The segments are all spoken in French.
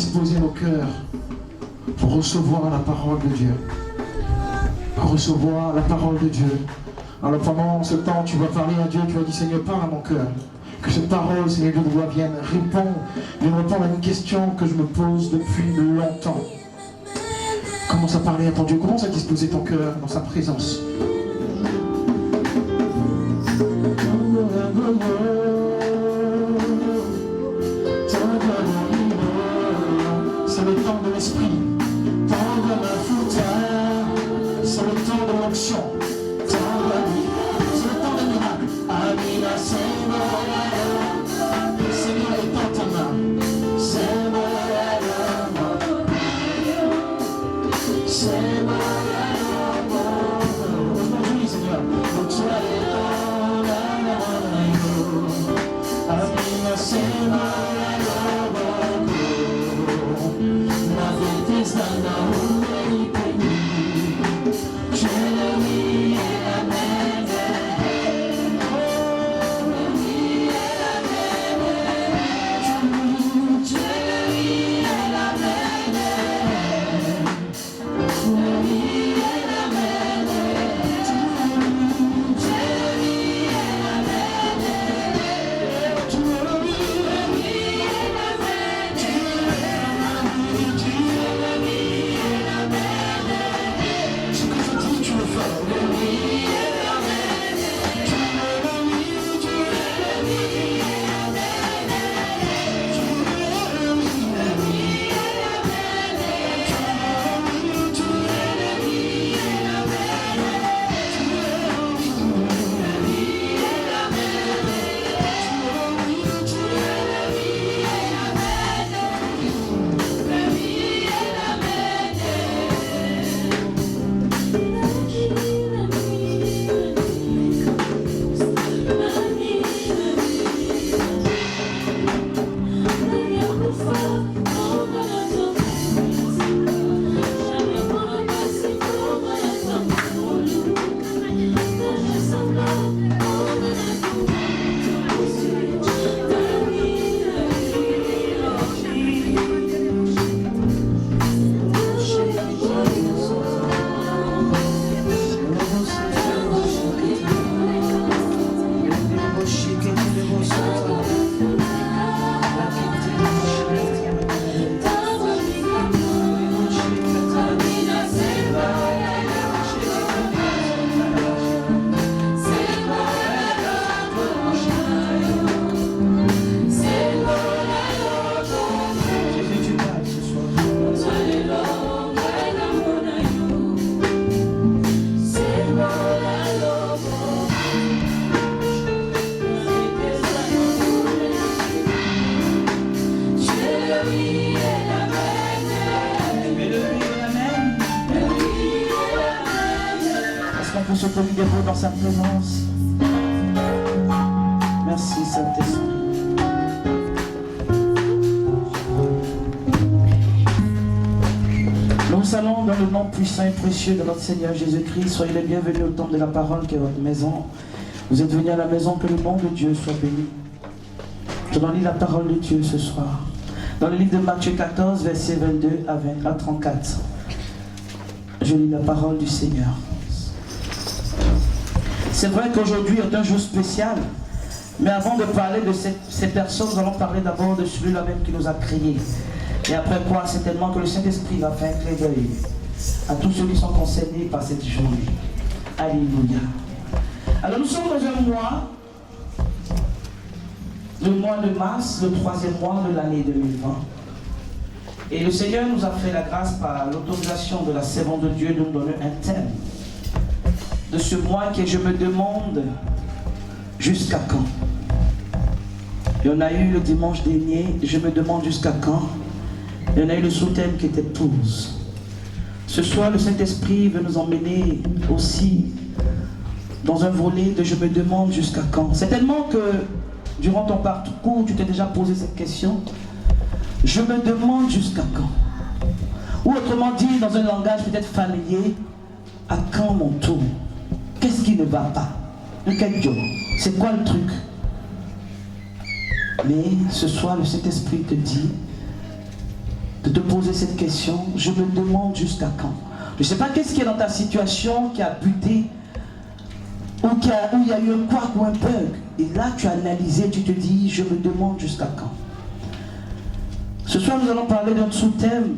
disposer nos cœurs pour recevoir la parole de Dieu. Pour recevoir la parole de Dieu. Alors pendant ce temps, tu vas parler à Dieu, tu vas dire Seigneur, parle à mon cœur. Que cette parole, Seigneur Dieu de gloire, vienne répondre à une question que je me pose depuis longtemps. Commence à parler à ton Dieu, commence à disposer ton cœur dans sa présence. C'est le temps de l'esprit, temps de la foutaire, c'est le temps de l'action, temps de la vie, c'est le temps des miracles. Amina, Seigneur est dans ta main, aujourd'hui Seigneur, donc tu es Amina, Pour se tenir debout dans sa présence. Merci Saint-Esprit. Nous allons dans le nom puissant et précieux de notre Seigneur Jésus-Christ. Soyez les bienvenus au temple de la parole qui est votre maison. Vous êtes venus à la maison, que le nom de Dieu soit béni. Je vais lire la parole de Dieu ce soir. Dans le livre de Matthieu 14, versets 22 à 34. Je lis la parole du Seigneur. C'est vrai qu'aujourd'hui est un jour spécial, mais avant de parler de ces personnes, nous allons parler d'abord de celui-là même qui nous a créés. Et après quoi, certainement que le Saint-Esprit va faire un clin d'œil à tous ceux qui sont concernés par cette journée. Alléluia. Alors nous sommes dans un mois, le mois de mars, le 3e mois de l'année 2020. Et le Seigneur nous a fait la grâce par l'autorisation de la servante de Dieu de nous donner un thème de ce mois que je me demande jusqu'à quand. Il y en a eu le dimanche dernier, je me demande jusqu'à quand. Il y en a eu le sous-thème qui était pause. Ce soir, le Saint-Esprit veut nous emmener aussi dans un volet de je me demande jusqu'à quand. Certainement que durant ton parcours, tu t'es déjà posé cette question. Je me demande jusqu'à quand. Ou autrement dit, dans un langage peut-être familier, à quand mon tour? Qu'est-ce qui ne va pas? C'est quoi le truc? Mais ce soir, le Saint-Esprit te dit, de te poser cette question. Je me demande jusqu'à quand. Je ne sais pas qu'est-ce qui est dans ta situation qui a buté, où il y a eu un couac ou un bug. Et là, tu as analysé, tu te dis, je me demande jusqu'à quand. Ce soir, nous allons parler d'un sous-thème.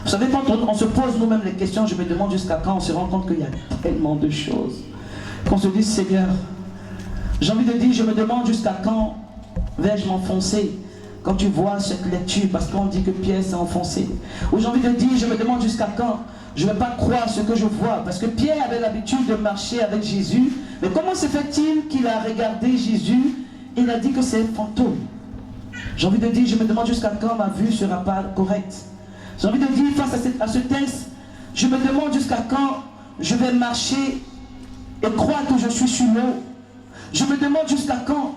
Vous savez, quand on se pose nous-mêmes les questions, je me demande jusqu'à quand, on se rend compte qu'il y a tellement de choses. Qu'on se dit, Seigneur, j'ai envie de dire, je me demande jusqu'à quand vais-je m'enfoncer quand tu vois cette lecture, parce qu'on dit que Pierre s'est enfoncé. Ou j'ai envie de dire, je me demande jusqu'à quand je ne vais pas croire ce que je vois, parce que Pierre avait l'habitude de marcher avec Jésus. Mais comment se fait-il qu'il a regardé Jésus et il a dit que c'est un fantôme? J'ai envie de dire, je me demande jusqu'à quand ma vue ne sera pas correcte. J'ai envie de dire, face à ce texte, je me demande jusqu'à quand je vais marcher et croire que je suis sur l'eau. Je me demande jusqu'à quand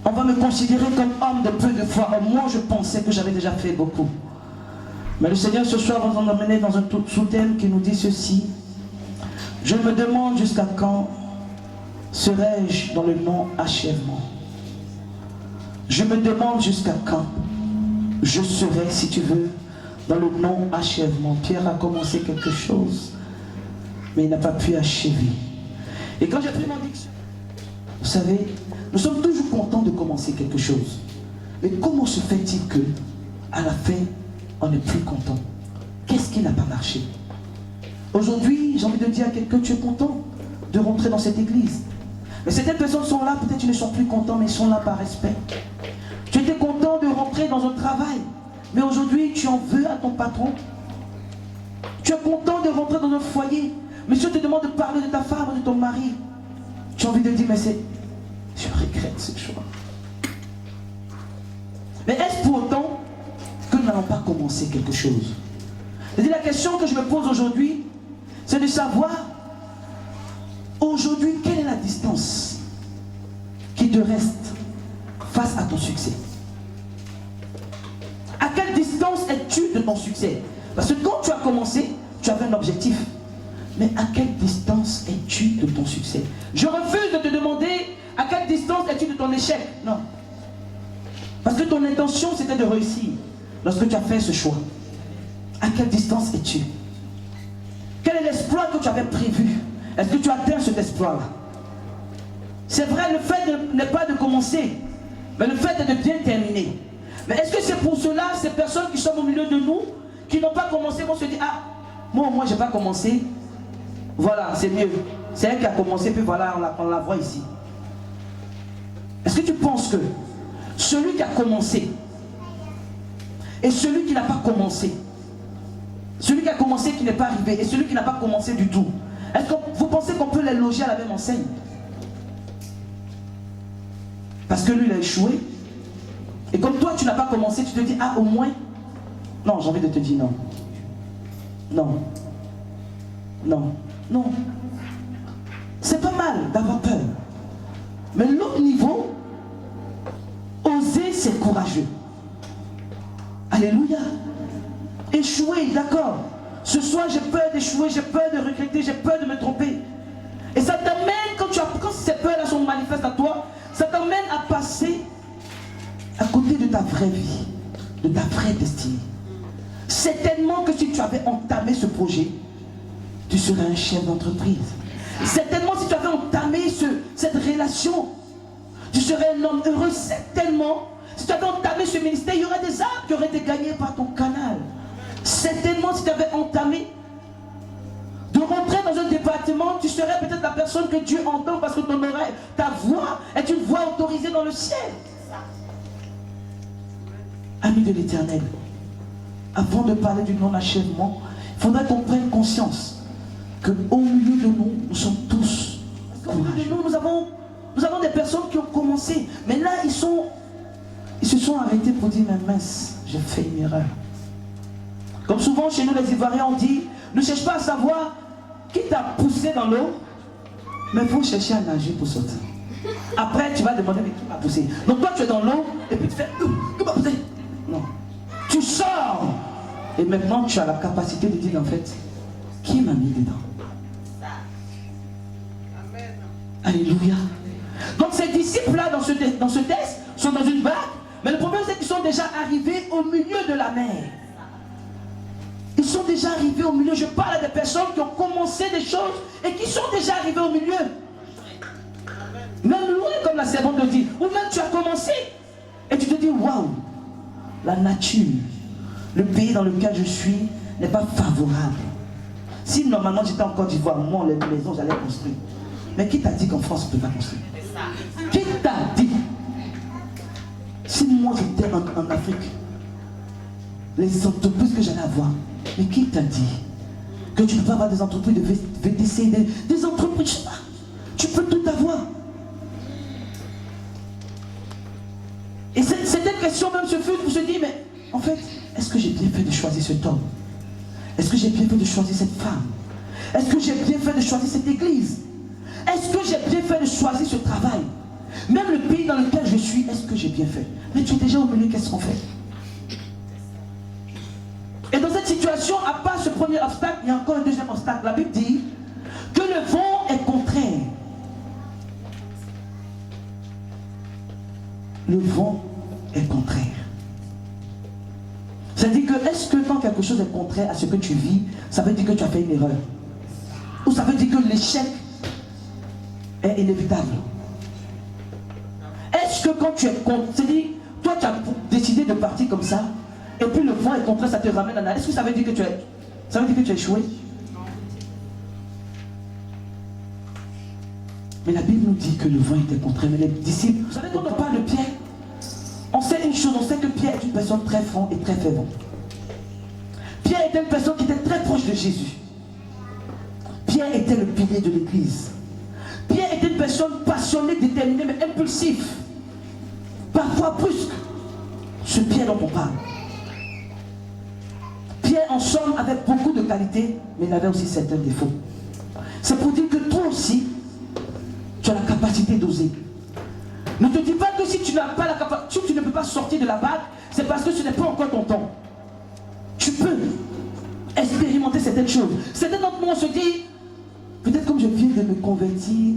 on va me considérer comme homme de peu de foi. Moi, je pensais que j'avais déjà fait beaucoup. Mais le Seigneur, ce soir, va nous emmener dans un sous-thème qui nous dit ceci. Je me demande jusqu'à quand serai-je dans le non-achèvement. Je me demande jusqu'à quand je serai, si tu veux, dans le non-achèvement. Pierre a commencé quelque chose, mais il n'a pas pu achever. Et quand j'ai pris mon dictionnaire, vous savez, nous sommes toujours contents de commencer quelque chose. Mais comment se fait-il que, à la fin, on n'est plus content? Qu'est-ce qui n'a pas marché? Aujourd'hui, j'ai envie de dire à quelqu'un, tu es content de rentrer dans cette église. Mais certaines personnes sont là, peut-être ils ne sont plus contents, mais ils sont là par respect. Tu étais content de rentrer dans un travail, mais aujourd'hui, tu en veux à ton patron. Tu es content de rentrer dans un foyer, mais si on te demande de parler de ta femme ou de ton mari, tu as envie de dire, mais c'est... Je regrette ce choix. Mais est-ce pour autant que nous n'allons pas commencer quelque chose? C'est-à-dire, la question que je me pose aujourd'hui, c'est de savoir, aujourd'hui, quelle est la distance qui te reste face à ton succès? À quelle distance es-tu de ton succès? Parce que quand tu as commencé, tu avais un objectif. Mais à quelle distance es-tu de ton succès? Je refuse de te demander à quelle distance es-tu de ton échec. Non. Parce que ton intention, c'était de réussir lorsque tu as fait ce choix. À quelle distance es-tu? Quel est l'exploit que tu avais prévu? Est-ce que tu atteins cet exploit-là? C'est vrai, le fait n'est pas de commencer, mais le fait est de bien terminer. Mais est-ce que c'est pour cela, ces personnes qui sont au milieu de nous, qui n'ont pas commencé, vont se dire, ah, moi au moins, je n'ai pas commencé. Voilà, c'est mieux. C'est elle qui a commencé, puis voilà, on la voit ici. Est-ce que tu penses que celui qui a commencé et celui qui n'a pas commencé, celui qui a commencé qui n'est pas arrivé et celui qui n'a pas commencé du tout, est-ce que vous pensez qu'on peut les loger à la même enseigne? Parce que lui, il a échoué. Et comme toi, tu n'as pas commencé, tu te dis, ah, au moins. Non, j'ai envie de te dire non. Non. Non. Non. C'est pas mal d'avoir peur. Mais l'autre niveau, oser, c'est courageux. Alléluia. Échouer, d'accord. Ce soir, j'ai peur d'échouer, j'ai peur de regretter, j'ai peur de me tromper. Et ça t'amène, quand ces peurs-là sont manifestes à toi, ça t'amène à passer à côté de ta vraie vie, de ta vraie destinée. Certainement que si tu avais entamé ce projet, tu serais un chef d'entreprise. Certainement si tu avais entamé cette relation, tu serais un homme heureux. Certainement, si tu avais entamé ce ministère, il y aurait des âmes qui auraient été gagnées par ton canal. Certainement, si tu avais entamé de rentrer dans un département, tu serais peut-être la personne que Dieu entend parce que ton oreille, ta voix est une voix autorisée dans le ciel. Amis de l'Éternel, avant de parler du non-achèvement, il faudrait qu'on prenne conscience qu'au milieu de nous, nous sommes tous courageux. Nous avons des personnes qui ont commencé, mais là, ils se sont arrêtés pour dire, mais mince, j'ai fait une erreur. Comme souvent chez nous les Ivoiriens, on dit, ne cherche pas à savoir qui t'a poussé dans l'eau, mais il faut chercher à nager pour sortir. Après, tu vas demander, mais qui m'a poussé? Donc toi, tu es dans l'eau, et puis tu fais, qui m'a poussé? Non. Tu sors, et maintenant, tu as la capacité de dire, en fait, qui m'a mis dedans? Amen. Alléluia. Donc ces disciples-là, dans ce texte, sont dans une barque, mais le problème, c'est qu'ils sont déjà arrivés au milieu de la mer. Ils sont déjà arrivés au milieu. Je parle à des personnes qui ont commencé des choses et qui sont déjà arrivés au milieu. Même loin comme la servante le dit. Ou même tu as commencé et tu te dis, waouh, la nature, le pays dans lequel je suis n'est pas favorable. Si normalement j'étais en Côte d'Ivoire, moi, les maisons, j'allais construire. Mais qui t'a dit qu'en France, on ne peut pas construire? Qui t'a dit? Si moi j'étais en Afrique, les entreprises que j'allais avoir, mais qui t'a dit que tu ne peux pas avoir des entreprises de VTC, des entreprises, je sais pas, tu peux tout avoir. Et cette question même se fait, vous se dit, mais en fait, est-ce que j'ai bien fait de choisir cet homme? Est-ce que j'ai bien fait de choisir cette femme? Est-ce que j'ai bien fait de choisir cette église? Est-ce que j'ai bien fait de choisir ce travail? Même le pays dans lequel je suis, est-ce que j'ai bien fait? Mais tu es déjà au milieu, qu'est-ce qu'on fait? Et dans cette situation, à part ce premier obstacle, il y a encore un deuxième obstacle. La Bible dit que le vent est contraire. Le vent est contraire. C'est-à-dire que, est-ce que quand quelque chose est contraire à ce que tu vis, ça veut dire que tu as fait une erreur? Ou ça veut dire que l'échec est inévitable? Est-ce que quand tu es contre, c'est-à-dire, toi tu as décidé de partir comme ça, et puis le vent est contraire, ça te ramène en arrière, est-ce que ça veut dire que tu as échoué? Mais la Bible nous dit que le vent était contraire, mais les disciples, vous savez, quand on parle de Pierre, on sait une chose, on sait que Pierre est une personne très franche et très fervente. Pierre était une personne qui était très proche de Jésus. Pierre était le pilier de l'église. Pierre était une personne passionnée, déterminée, mais impulsive. Parfois brusque. Ce Pierre dont on parle. Pierre, en somme, avait beaucoup de qualités, mais il avait aussi certains défauts. C'est pour dire que toi aussi, tu as la capacité d'oser. Ne te dis pas que si tu n'as pas la capacité, si tu ne peux pas sortir de la barque, c'est parce que ce n'est pas encore ton temps. Tu peux expérimenter certaines choses. Certains d'entre nous, on se dit, peut-être comme je viens de me convertir,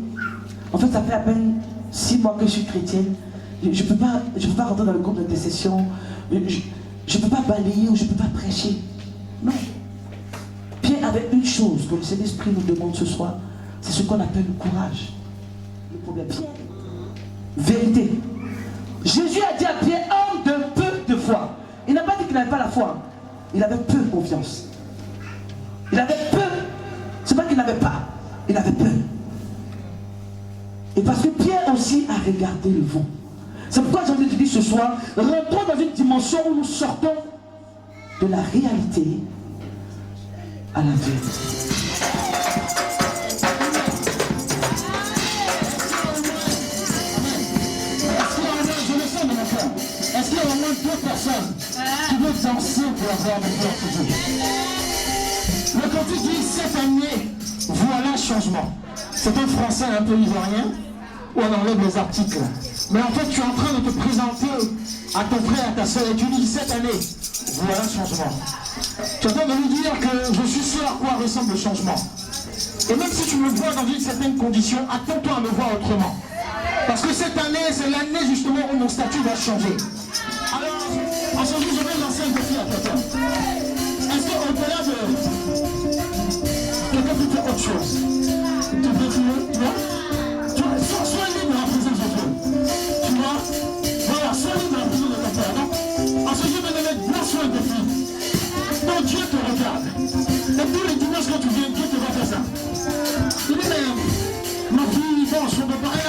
en fait ça fait à peine 6 mois que je suis chrétienne, je ne peux pas rentrer dans le groupe d'intercession, je ne peux pas balayer ou je ne peux pas prêcher. Non. Pierre avait une chose que le Saint-Esprit nous demande ce soir, c'est ce qu'on appelle le courage. Le problème, Pierre, vérité. Jésus a dit à Pierre, homme de peu de foi. Il n'a pas dit qu'il n'avait pas la foi. Il avait peu de confiance. Il avait peu. C'est pas qu'il n'avait pas. Il avait peu. Et parce que Pierre aussi a regardé le vent. C'est pourquoi j'ai envie de te dire ce soir, rentrons dans une dimension où nous sortons de la réalité à la vérité. Est-ce qu'il y a au moins 2 personnes qui veulent danser pour avoir le cœur de Dieu? Mais quand tu dis cette année, voilà changement. C'est un français un peu ivoirien où on enlève les articles. Mais en fait, tu es en train de te présenter à ton frère, à ta soeur, et tu dis cette année, voilà changement. Tu es en train de lui dire que je suis sûr à quoi ressemble le changement. Et même si tu me vois dans une certaine condition, attends-toi à me voir autrement. Parce que cette année, c'est l'année justement où mon statut va changer. Alors, aujourd'hui, je vais lancer un défi à quelqu'un. Est-ce qu'au-delà de... quelqu'un peut faire autre chose? Tu peux tuer, tu vois? Sois libre de la présence de Dieu. Tu vois? Voilà, sois libre de la présence de ton Père. Donc, en ce jour de mettre bien sur un défi. Donc Dieu te regarde. Et tous les dimanches quand tu viens, Dieu te va faire ça. Il dit, mais ma fille, bon, je ne peux pas rien.